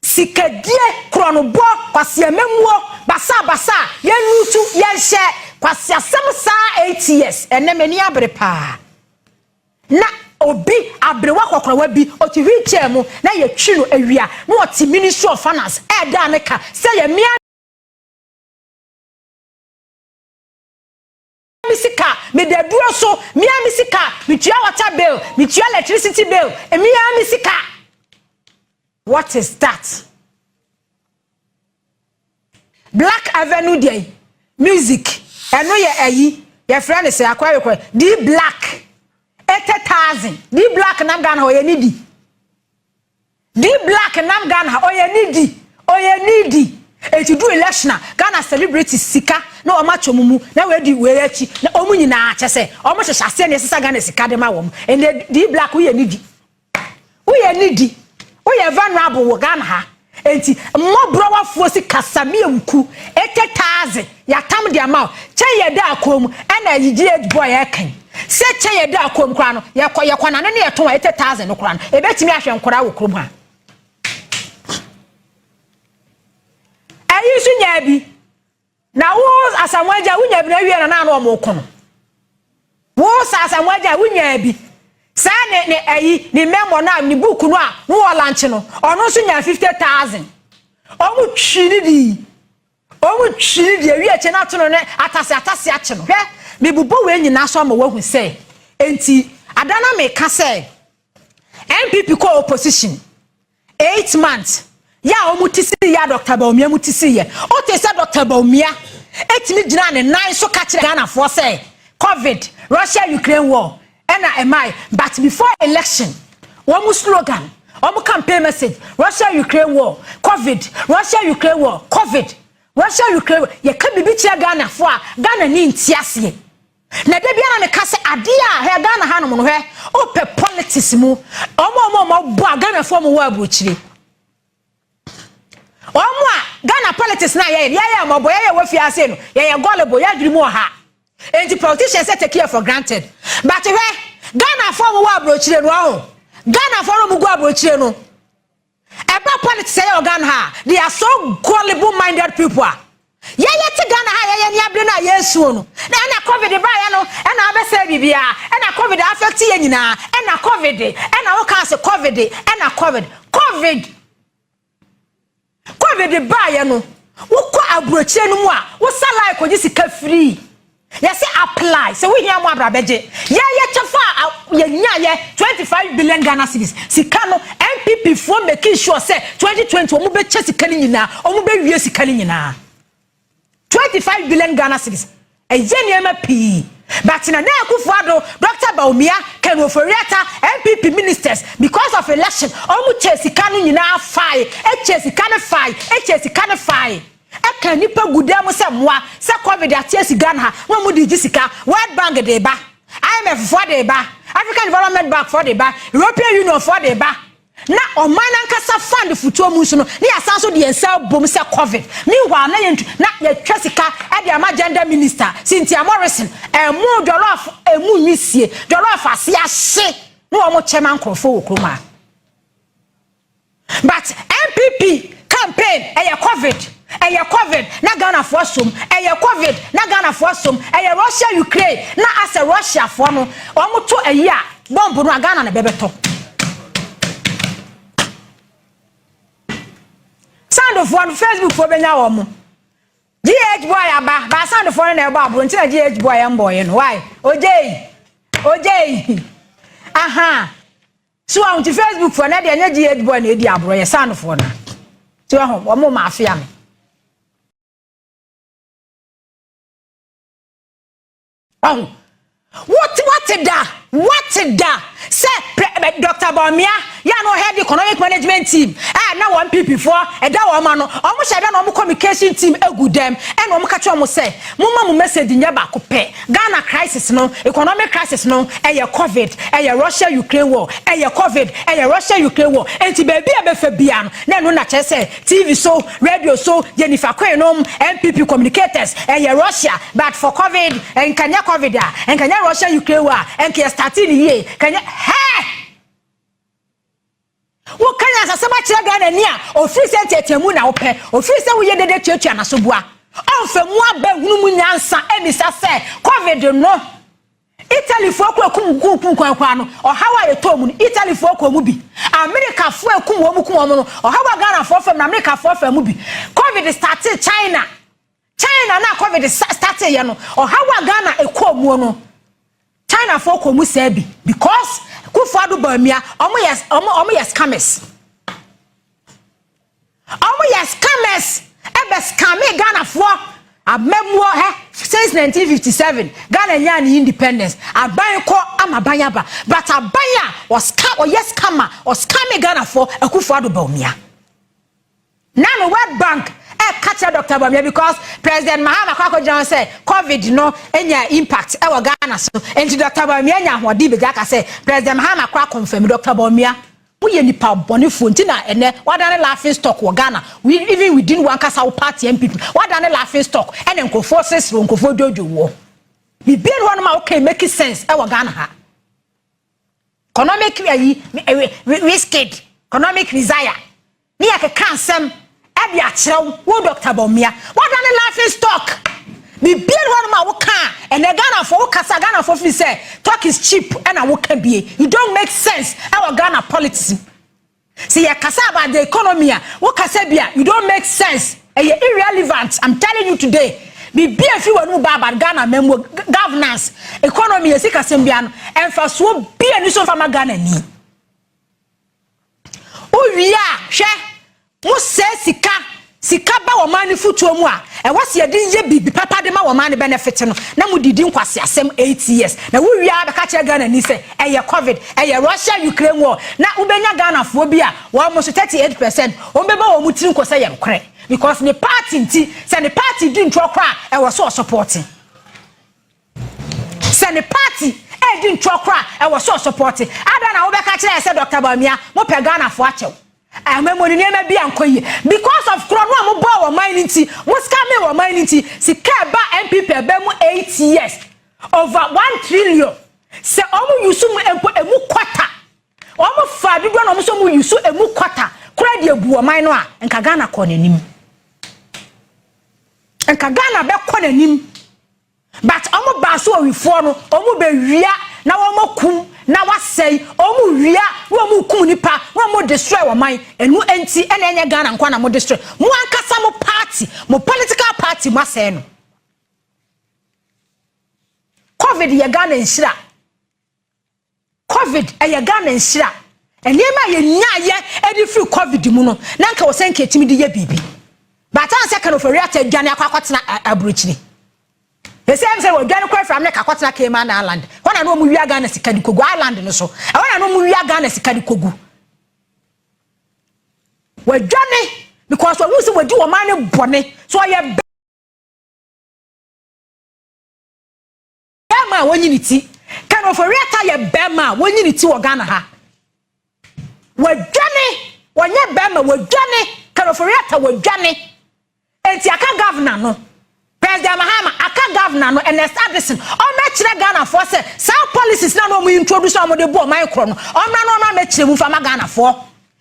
A: sikadie kronobo kwase memuo basa yenutu yenhye kwase asem sa 8 years enemeni abrepa na obi abrewa kokrowa bi oti wheelchair mu na ye twi no awia na oti ministry of finance e da ne ka se ye mia misika me da duro so mia misika mitua water bill mitua electricity bill mia misika. What is that? Black Avenue Day music. I know your friend is a D Black 80,000. D Black nam Ghana or you needy. D Black nam Ghana or you needy. Or you needy. And to do election, Ghana celebrities sika no macho mumu. Now we do wechi. Na omuni na chese. Almost a shase necessary Ghana sikadema wom. And the D Black we needy. We needy. We are vulnerable wo Ghana ha. Enti mo browa fosi kasami nku 80,000 ya tam dia ma che ye da akom na yigye boy eken se che ye da akom kra no ye kwana ne ye ton 80,000 no kra no e betimi ahwe nkora wo krom ha ayi su nya bi na wo asamwaja wo nya bi na wie na no mo kono wo asamwaja wo nya bi sa ne ayi ni memo na ni book no a no lunch no ono so nya 50,000 omu twiri di wi eche na to no ne atase ache no hwe me bubo we nyina so ma wahu say enti adana me ka say NPP ko opposition 8 months ya omu tisi ya Dr. Bawumia mutisi ye o te say Dr. Bawumia etimi gina ne nan so ka kire Ghana for say COVID Russia Ukraine war but before election, one slogan, one campaign message, Russia Ukraine war, COVID, Russia Ukraine war, COVID, Russia Ukraine war. You can't be beating Ghana for Ghana ni ntiase. Na de bia na me kase adia he Ghana ha no mo he ope politics mu omo bo Ghana for mo wa abuchire. Omo a Ghana politics na ye mo bo ye wa fiase no ye gullible ye adwiri mu ha. And the politicians take care for granted. But where Ghana for mu abrochire no Ghana for mu go abrochire no eba politics say Ghana they are so gullible minded people. Ye te Ghana ha ye ni abre na yesu no na COVID ba ya no na abese bibia na COVID affect ye nyina na COVID na wo kan se COVID na COVID ba ya no wo ko abrochire no mu a wo salary ko jisika free. Yes, apply. So we hear more brabeje. Yeah, chafa ye 25 billion Ghana cedis. Sikano NPP for making sure say 2020 omu be che sikani nyina, omu be wie sikani nyina. 25 billion Ghana cedis. Ejeni MP. But na Akufo Addo, Dr. Bawumia, Ken Ofori Atta, NPP ministers because of election, omu che sikani nyina fire. Che sikani fire. Eka nipa gudam se moa se COVID atiasi Ghana wo mu di gisika World Bank de ba IMF for de ba African Development Bank for de ba European Union for de ba na omana nkasa fund futuo mu so no ne asanso de ensa bom se COVID meanwhile na yentu na ye twasika e de ama gender minister Cynthia Morrison emu jollof emu nyisie jollof ase ahye no omo chairman krofo wokroma but NPP campaign COVID na Ghana for some COVID na Ghana for some Russia Ukraine na as a Russia for no omo to year bomb no Ghana na bebeto Sound for Facebook for benya wo mo. GH boy aba, ba sound for na eba abro nti na GH boy am boy no. Why? OJ. Aha. So on to Facebook for na de nya GH boy na edi abro ye sound for na. Ti wa ho, wo mo ma afia me. Oh. What da? Say Dr. Bawumia, ya no head economic management team. Na one NPP for e da wo ma no. Omo sheda na omo communication team egu dem. E na omo ka che omo say, "Mumma mu message nya ba ko pe. Ghana crisis no, economic crisis no, e ye COVID, e ye Russia Ukraine war, e ye COVID, e ye Russia Ukraine war. Enti baby e be fa bia no. Na no na che say TV so, radio so, Jennifer Queen no, NPP communicators, e ye Russia, but for COVID, en kanya COVID en kanya Russia Ukraine war, en ke starting here. Kanya hey! Wo kanya asasema kire Ghana ni a ofiri se tetemu na wo pe ofiri se wo ye dede tuatua na so bua onfa mu aba hunu mu nyansa emisa se COVID no Italy fo akum kwa no ohawa ye to mu Italy fo kwa mu bi America fo akum wo mu no ohawa Ghana fo fam na America fo fam mu bi COVID started China na COVID started ye no ohawa Ghana ekomu no China for komu sebi because Akufo Addo Bawumia omo yes scammers ebe scammer Ghana for amemuo since 1957 Ghana nya ni independence aban ko amabanya ba but abanya was scammer or scammer Ghana for Akufo Addo Bawumia now World Bank catch Dr. Bawumia because President Mahamadu Bawumia say COVID no enya impact e wo Ghana so enti Dr. Bawumia nya hodi be ka say President Mahamadu confirm Dr. Bawumia we ye nipa bonifo nti na ene wadane laughing stock wo Ghana we even within one kasa party NPP wadane laughing stock ene nkofo sesro nkofo jojo wo bibi no no ma okay make sense e wo Ghana ha economic risky economic desire ni akeka nsem Abi achrew wo Dr. Bawumia what an laughing stock be build one ma wo kan and the Ghana for wo kasa Ghana for free say talk is cheap and I wo can be you don't make sense our Ghana politics see ya kasa about the economy wo kasa bia you don't make sense and you irrelevant I'm telling you today be if you want about Ghana memo governance economy e sika sembia no emfa so bia ni so fa ma Ghana ni o wia hwe mo se sika ba wo man futuo mu a e wase ye din ye bibi papa de ma wo man benefit no na mo didi nkwase asem 8 years na wo wia be ka che Ghana ni se eye COVID eye Russia Ukraine war na ubenya Ghana fo bi a wo mo so 38% wo be ba wo mu tiri nkwase ye nkore because the party nti se the party di ntro kwa e wo so supporting se the party e di ntro kwa e wo so supporting ada na wo be ka che se Dr. Bawumia mo pe Ghana fo achew amemoni ne ma bia nkoyi because of kro no am bo wo mininity mo scam wo mininity sika ba NPP ba mu 8 years over 1 trillion se omu yusu mu emu kwata omu fa dodo no so mu yusu emu kwata kra de abu wo man no a nka Ghana ko nanim nka Ghana be ko nanim but omu ba so wifo no omu be wia na wo makum na wasei omu wia wo mu kum nipa wo mu destroy wo man enu enti ene enye Ghana nkwa na mo destroy mo ankasa mo party mo political party mo asei no COVID ye Ghana nshira COVID ye Ghana nshira enema ye nya ye edi free COVID mu no na nka wo senke etimi di ye bibi but anse Ken Ofori Atta adwane akwakotena abrochiri the same say we dwan kwa from na kakotena Cayman Island wana no mu wia Ghana sika di kogu island no so wana no mu wia Ghana sika di kogu we dwane because we say we di wo man bone so ye bema wonyiniti Ken Ofori Atta ye bema wonyiniti wo Ghana ha we dwane wonye bema we dwane Ken Ofori Atta we dwane enti aka governor no President Mahama aka governor no and establishing o me kire Ghana for say some policies na no mu introduce am de bo man kro no o na me kire mu fa ma Ghana for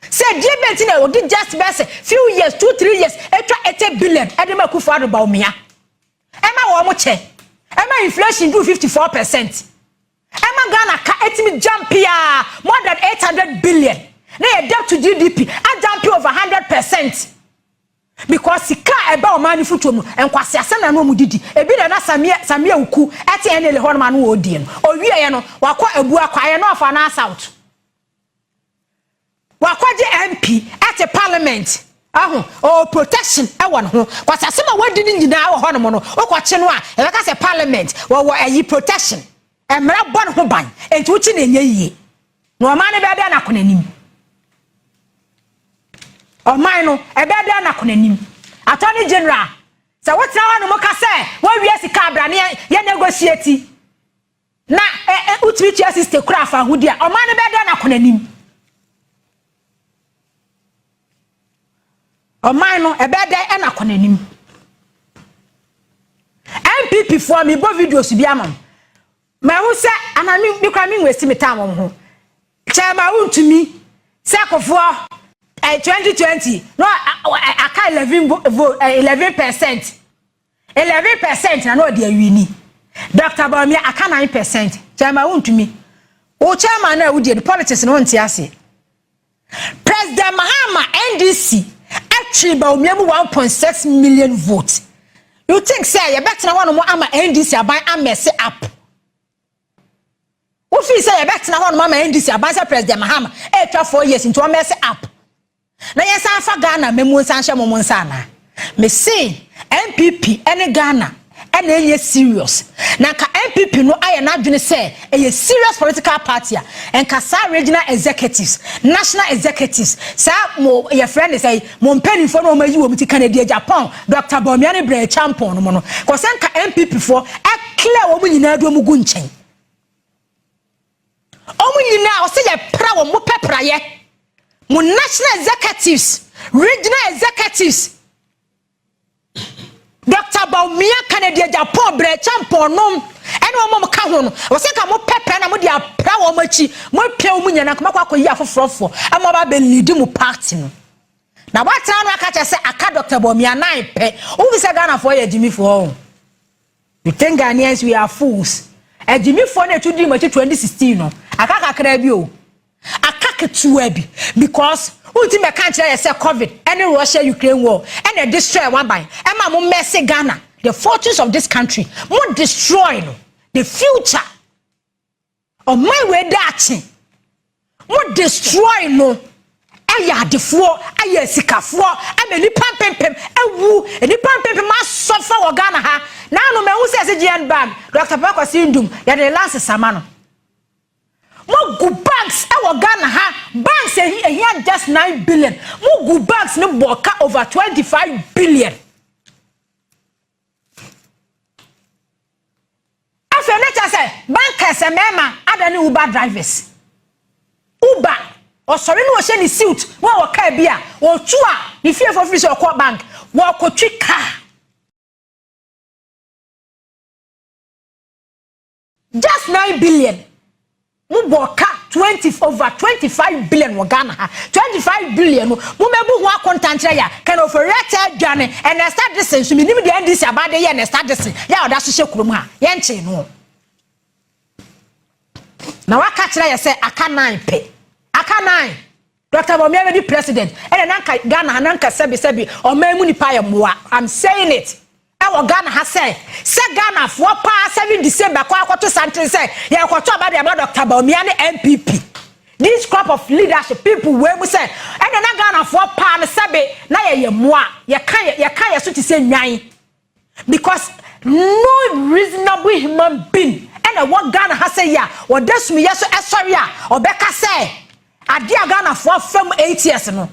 A: say debate na o di just best few years 2-3 years etwa 80 billion e de Akufo Addo Bawumia e ma wo mo che e ma inflation do 54% e ma Ghana ka etimi jump ya more than 800 billion na debt to GDP a jump over 100%. because sika eba o mani futuo mu enkwase asena no mu didi ebi na Sammy Awuku ete enele ho ma no odi no owie ye no wakọ abu akwaye no afa na south wakwaje MP at parliament o protection e won ho kwase asema wadi ni nyina wo ho no no okwache no a e beka se parliament wo ayi protection emra bon ho ban enti uchi na enye yie no o mani be da na konanim o man no e be da na konanim attorney general say what na no mo ka say wo wie sika bra ne ye negotiate na utimi tia sister kura fa hudi a o man be da na konanim o man no e be da na konanim NPP for me bo videos bi amam ma hu se anami bi kwa mi westi me time ho chama untumi se akofo 2020 no aka 11% na no dia wini Dr. Bawumia aka 9% chama untumi o chairman na wudi the politics no ntiase President Mahama NDC actually Bawumia 1.6 million votes. You think say you better na one mo ama NDC aban amese up. Who feel say you better na one mo ama NDC aban say President Mahama 4 years into amese up. Na yes afa Ghana memu nsanhye mo nsana. Me say NPP ene Ghana ene ye serious. Na ka NPP no aye na adwene say a serious political party and kasa regional executives, national executives. Sa mo your friend say mo mpani fo no mayi wo mti Kennedy Agyapong, Dr. Bawumia ne bre champion no no. Ko sen ka NPP fo e clear wo nyina do mu gu nchen. O mu nyina o se ye pra wo mo pepraye. Mo national executives, regional executives. Dr. Bawumia Kennedy Agyapong bre champion no ene wo mo ka ho no wo se ka mo pepe na mo dia pra wo machi mo pia wo nyana kuma kwa yi afofrofo ama ba be lead mu party no na wa tra no aka che se aka Dr. Bawumia 9 pe wo bi se Ghana for ye Gyamfi for you think Ghanaians we are fools Gyamfi for na tudi machi 2016 no aka kakra bi o aka ketua bi because ultimate country say COVID any Russia Ukraine war and they destroy one by Emma mo mess Ghana the fortunes of this country mo destroy no the future of my way dachi mo destroy no aya defo aya sikafo ameni pampempem ewu eni pampempem ma suffer wo Ghana ha na no me hu say GN bag Dr. Kwaku Sindum ya the last samano mo gu banks e wo Ghana ha banks here just 9 billion mo gu banks no boka over 25 billion afa na say bankers e mema adani Uber drivers Uber o sorry no she ni suit wo ka bia o tu a ni fie for free so call bank wo ko twi car just 9 billion Muboka 20 over 25 billion wo Ghana ha 25 billion mu mebu ho akontantre ya Ken Ofori Atta dwane and start this so minim de NDC abade ye and start this ya oda so hye kurom ha ye nche no na waka kire ye say aka 9 pe aka 9 Dr. Bawumia be president and nanka Ghana nanka sebi o mamu ni pa ye moa I'm saying it wo Ghana ha say Ghana for pa 7 December kwa akoto santin say ye akoto abade about Dr. Bawumia ne NPP this crop of leadership people we mu say and na Ghana for pa ne sebe na ye moa ye kan ye so ti say nwan because no reasonable human being and what Ghana ha say ya wo dasumi ye so esori a obeka say ade Ghana for fam 8 years no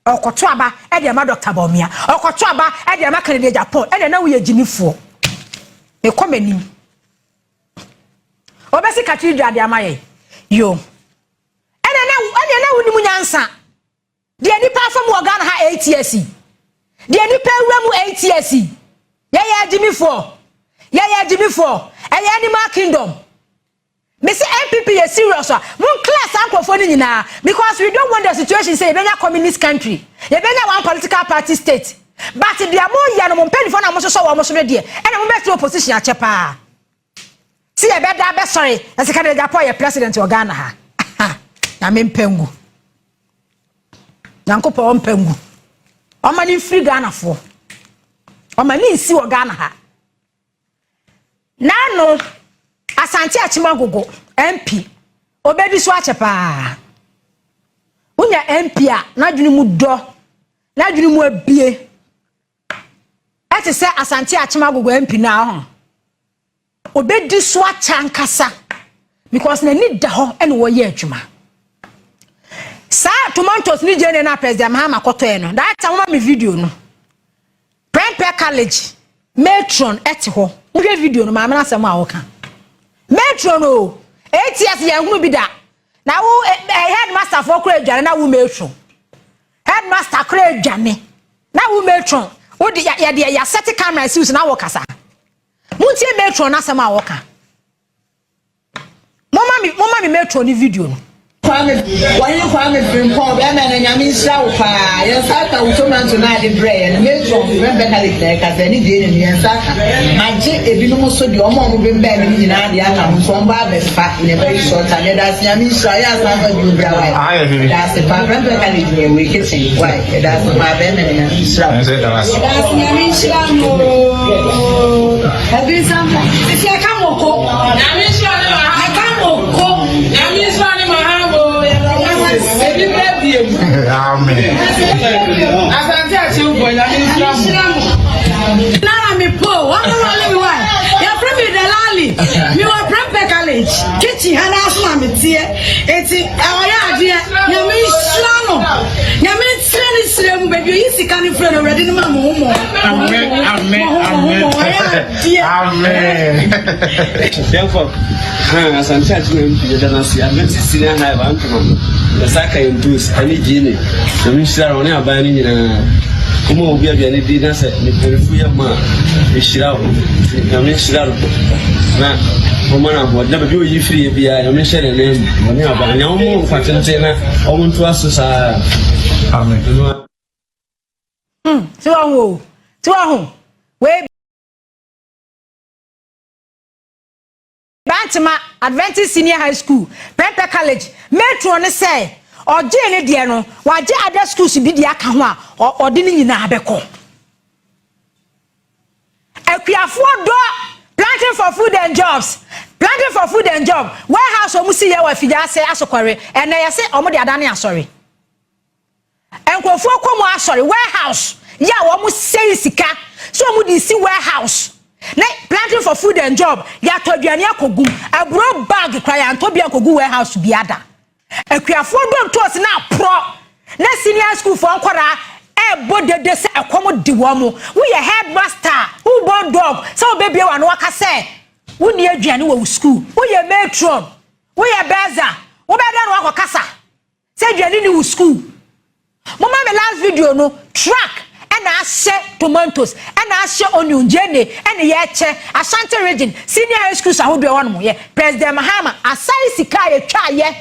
A: okoto aba e de ma Dr. Bawumia okoto aba e de ma Kennedy Agyapong e de na wo ye Gyamfi e komani obesi cathedral de amaye yo e de na wo ni munyansa de nipa fam wo Ghana ha 8 years de nipa wura mu 8 years ye Gyamfi e ye animal kingdom me say NPP is serious one class ankofo ni nyina because we don't want the situation say benya communist country ye benya one political party state but the amo ya no mpeni fo na mo so wo mo so de e na mo best opposition achepa see ye beda be sorry as Kennedy Agyapong ye president of Ghana ha na me mpengu nyankopo mpengu Omani free Ghana for. Omani si o Ghana ha. Nano Asante Achimagogo MP. Obedi so achepa. Unya MP a na dwunu mu do. Na dwunu mu abie. Ati se Asante Achimagogo MP na ho. Obedi so achankasa. Because na need da ho ene wo ye adwuma. Sa tomatoes ni jene na president Mahamadu Koto no. That time me video no. Prempeh College matron eti ho. Wo video no ma me na asem a wo ka. Matron no 8 years ye hunu bi da. Na wo headmaster for kura adwane na wo matron. Headmaster kura adwane. Na wo matron. Wo de ya set camera si na wo kasa. Muntie matron na asem a wo ka. Mama mi matron ni video no.
C: Kwame Frimpong be na nyame nhyira wo pa yensaka wo tomanto na de bre na metro remember na le ka ze ni de ni yensaka maje ebinom so de omo be mba ni nyina de aka mo so mba be fa ne very short and that's nyame nhyira ya sa do bra wa that's the pa remember ka le de we kitchen why that's my be na nyame nhyira that's nyame nhyira mo abi sam if you come oko nyame nhyira ni ma come oko nyame nhyira ni ma
D: Amen.
C: Asante Achimagogo na Islam.
E: Nana me po, what do you want? You're from the Lali. You are from College. Kitchen, and ask my dear. It's our idea. You mean Slano. You mean Slam, baby. You see, can you friend already?
D: Amen.
F: Therefore, Asante Achimagogo dana si abeti senior high bank man. The saka induce any gene. The minister on a banning kuma obi abiane di na se ni perifu ya ma ehira na me ehira na kuma na bo da bi o yi free bia na me shere na mo ni abanya o mo kwatente na o mo nto asesa amen
A: ti wa ho we Bantima Adventist Senior High School Prempeh College metro ne say oje ne de no waje other schools bi de aka ho a ode ne nyina abeko Akuafo do planting for food and job warehouse o musi ye wa fija say asokore ene ye say omo de adane asori enkofo komo asori warehouse ya wo mu say sika so omo di si warehouse na planting for food and job ya to aduane akogum abro bag kra ya to bia akogum warehouse biada Akuafo do to na pro na senior school for nkora bodede se ekom di wo mo wo ye headmaster who born dog so baby wa no aka se wo ni aduane wo school wo ye matron wo ye beza wo be da no akokasa se aduane ni wo school mama me last video no track and ashe tomatoes and ashe onion jene and ye che Asante region senior high schools ahodo e wono mo ye president Mahama asai sika ye twa ye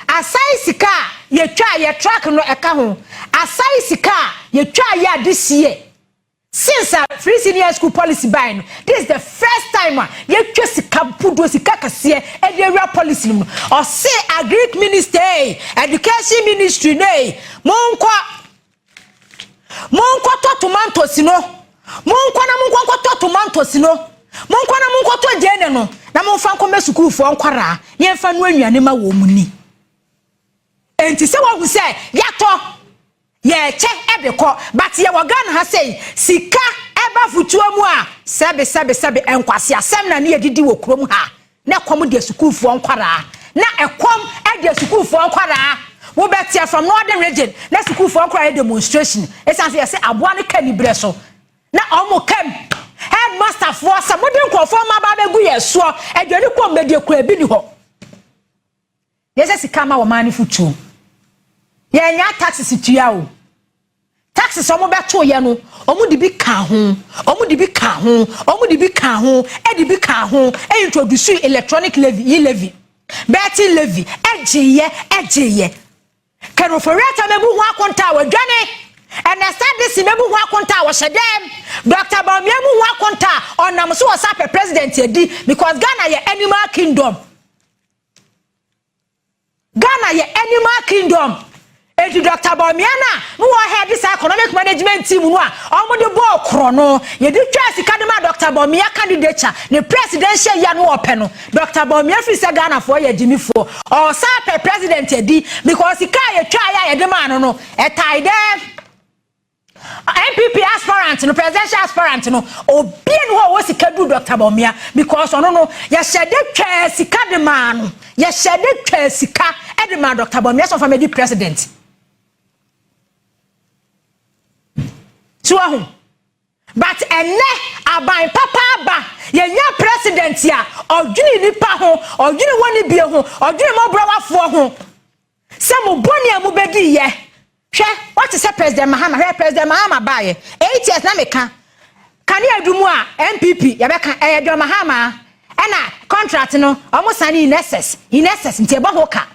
A: asai sika ye twa ye track no eka ho asai sika ye twa ye this year since free senior school policy by no this is the first time ye twa sika pudo sika kase e dey real policy no or say agric minister education ministry nei monko to tomatoes no monko to tomatoes no monko to jene no na monfa nkome school fo nkwara ye mfa no anuane ma wo muni enti se wo hu se yato ye che ebeko but ye wogan ha say sika eba futuo mu a sebe enkwase asem na ne yedidi wo krom ha na kom de school fo nkwara na ekom e de school fo nkwara wo betia from northern region na school fo nkwara demonstration esanse ye say aboa ne kanibre so na omo kam headmaster for some modern conform ma ba begu ye so adwani ko mbedie ko ebi ni ho ye say sika ma wo mani futuo ye nya taxes tua o taxes omo beto ye no omo di bi ka ho e di bi ka ho e introduce electronic levy betting levy ejeye Ken Ofori Atta mebu ho akonta wa dwane and start this mebu ho akonta wa shedem Dr. Bawumia mu ho akonta onam so wasape president edi because Ghana ye animal kingdom Eti Dr. Bawumia na no head this economic management team no a omo de ball kro no ye di twa sika de ma Dr. Bawumia candidature ne presidential ya no ope no Dr. Bawumia fi se Ghana for ye jimi for o sa pe president edi because sika ye twa ya ye de ma no etai de NPP aspirant no presidential aspirant no obi no wo sika du Dr. Bawumia because ono no ye shede twa sika de ma no ye shede twa sika e de ma Dr. Bawumia so for me di president but ene aban papa ba ye nya president ya odwini nipa ho odwini woni bie ho odwini mo brawafo ho se mo boni amu bedi ye hwe what is president Mahamadu president Mahamadu ba ye 8 years na meka kan ye adumu a NPP ye beka e do Mahamadu ena contract no omo sani ineses nti eba ho ka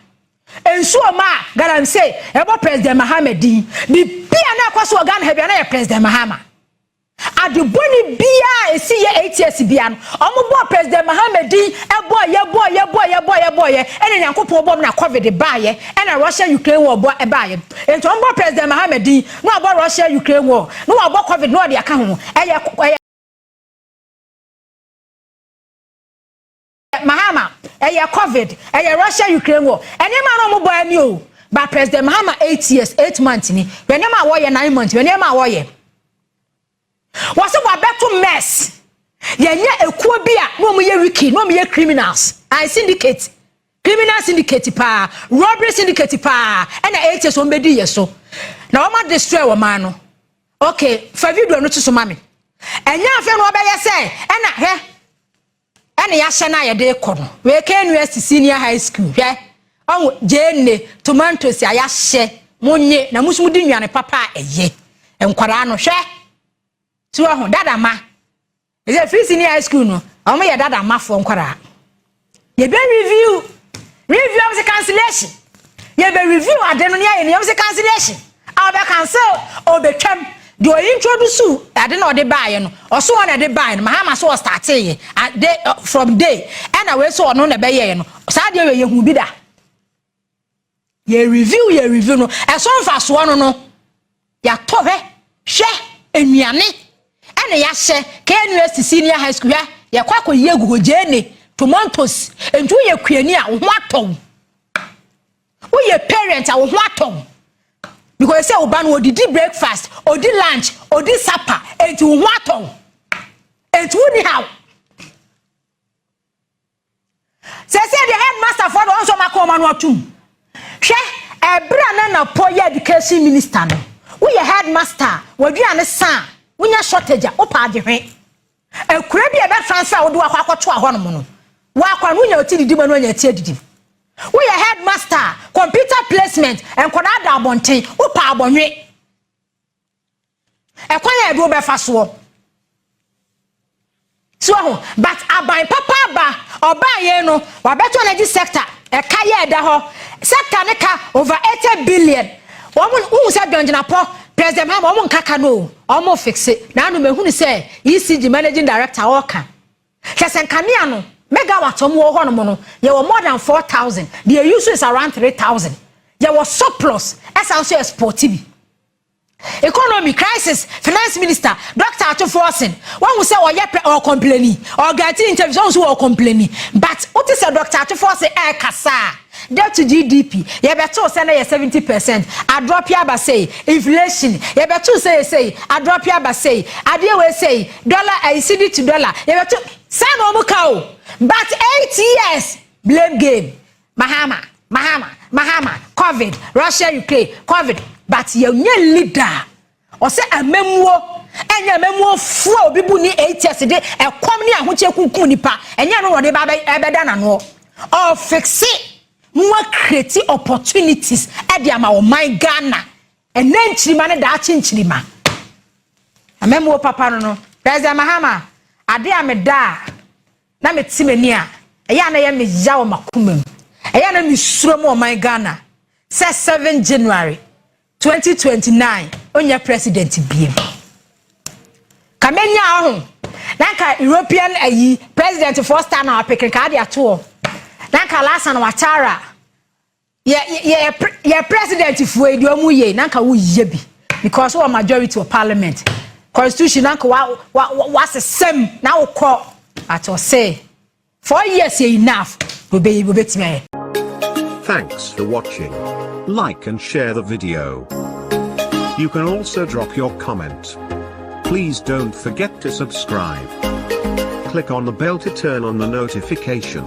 A: ensuo ma galamsey ebo president Mahamadu bi bia na kwaso organ hebia na ye president Mahamadu aduboni bia esi ye 8 years bia no omo bo president Mahamadu ebo ye ene nyankopon bo na covid ba ye ene Russia Ukraine war bo e ba ye ento omo president Mahamadu no abo Russia Ukraine war no abo covid no de aka ho eye Mahamadu eye covid eye Russia Ukraine war ene ma no mo bo ani o ba president Mahamadu 8 years 8 months ni when ma wo ye 9 months when ma wo ye was a better mess ye ekuo bia no mo ye wiki no mo ye criminals I syndicate criminal syndicate pa robbery syndicate pa and 8 years on bedi ye so na o ma destroy wo man no okay for video no to so mami enya afa no obeye say ena he ena ya hye na ye de ko no we Ken University senior high school he on jenne tomatoes ya hye monye na musumu di nwane papa eye enkwara no hwe tu ho dada ma is a free senior high school no omo ye dada ma fo nkwara ye be review of the cancellation ye be review ade no ye ne the cancellation a be cancel o be twam do introduce ade no de bae no oso won de bae no Mahamadu so start ye from day and we so no na be ye no sa de ye hu bi da ye review no e so mfa so no ya to hwe enuane ene ya hye Ken University senior high school ya Kwaku ye gugojene tomatoes entu ye kuani a wo atom wo ye parent a wo atom because say oba no odidi breakfast odi lunch odi supper entu wo atom entu ni how say the headmaster for the onso makoma no atum hwe ebra na po ye education minister no wo ye headmaster waduane san wonya shortage o pa adehwe ekura bi e be transfer wo do akwakoto aho no no wa akwa no nya otidi ma no nya tie didi wo ye headmaster computer placement enkoda da abonten wo pa abonwe ekwan ya do be fa so but aban papa ba oba ye no wa beto energy sector e ka ye da ho sector ne ka over 80 billion wo say donjina po president Mahamadu omo nkaka no omo fixe na anu mehunu say ECG managing director oka kesenkamia no megawatt omo ho no mo no ye were more than 4,000 the use is around 3,000 ye was surplus essential export TV economy crisis finance minister Dr. Ato Forson one who say or complaining or getting interviews who are complaining but what is a Dr. Ato Forson kasa debt to GDP ye beto say na 70% a drop ya ba say inflation ye beto say a drop ya ba say ade we say dollar CD to dollar ye beto say no mu ka o but 8 years blame game Mahamadu COVID Russia Ukraine COVID but ye nye leader o say amemwo enya amemwo fu obi bu ni 8 years de ekom ni ahoche kunkun nipa enya no wode ba ebeda na no o fix it more create opportunities e dia ma o my Ghana enanchirima ne da chinchirima amemwo papa no president Mahamadu ade ameda na metimani a eya na ye meja o makumam eya na misuro mo my Ghana say 7 January 2029 onye president biem kamenya ahụ nanka European president first time na apekeka dia to nanka lasa na watara Yeah, president if we do muye, nanka wo yebi. Because we are majority of parliament. Constitution nanka what's the same now call at or say 4 years enough.
G: Thanks for watching. Like and share the video. You can also drop your comment. Please don't forget to subscribe. Click on the bell to turn on the notification.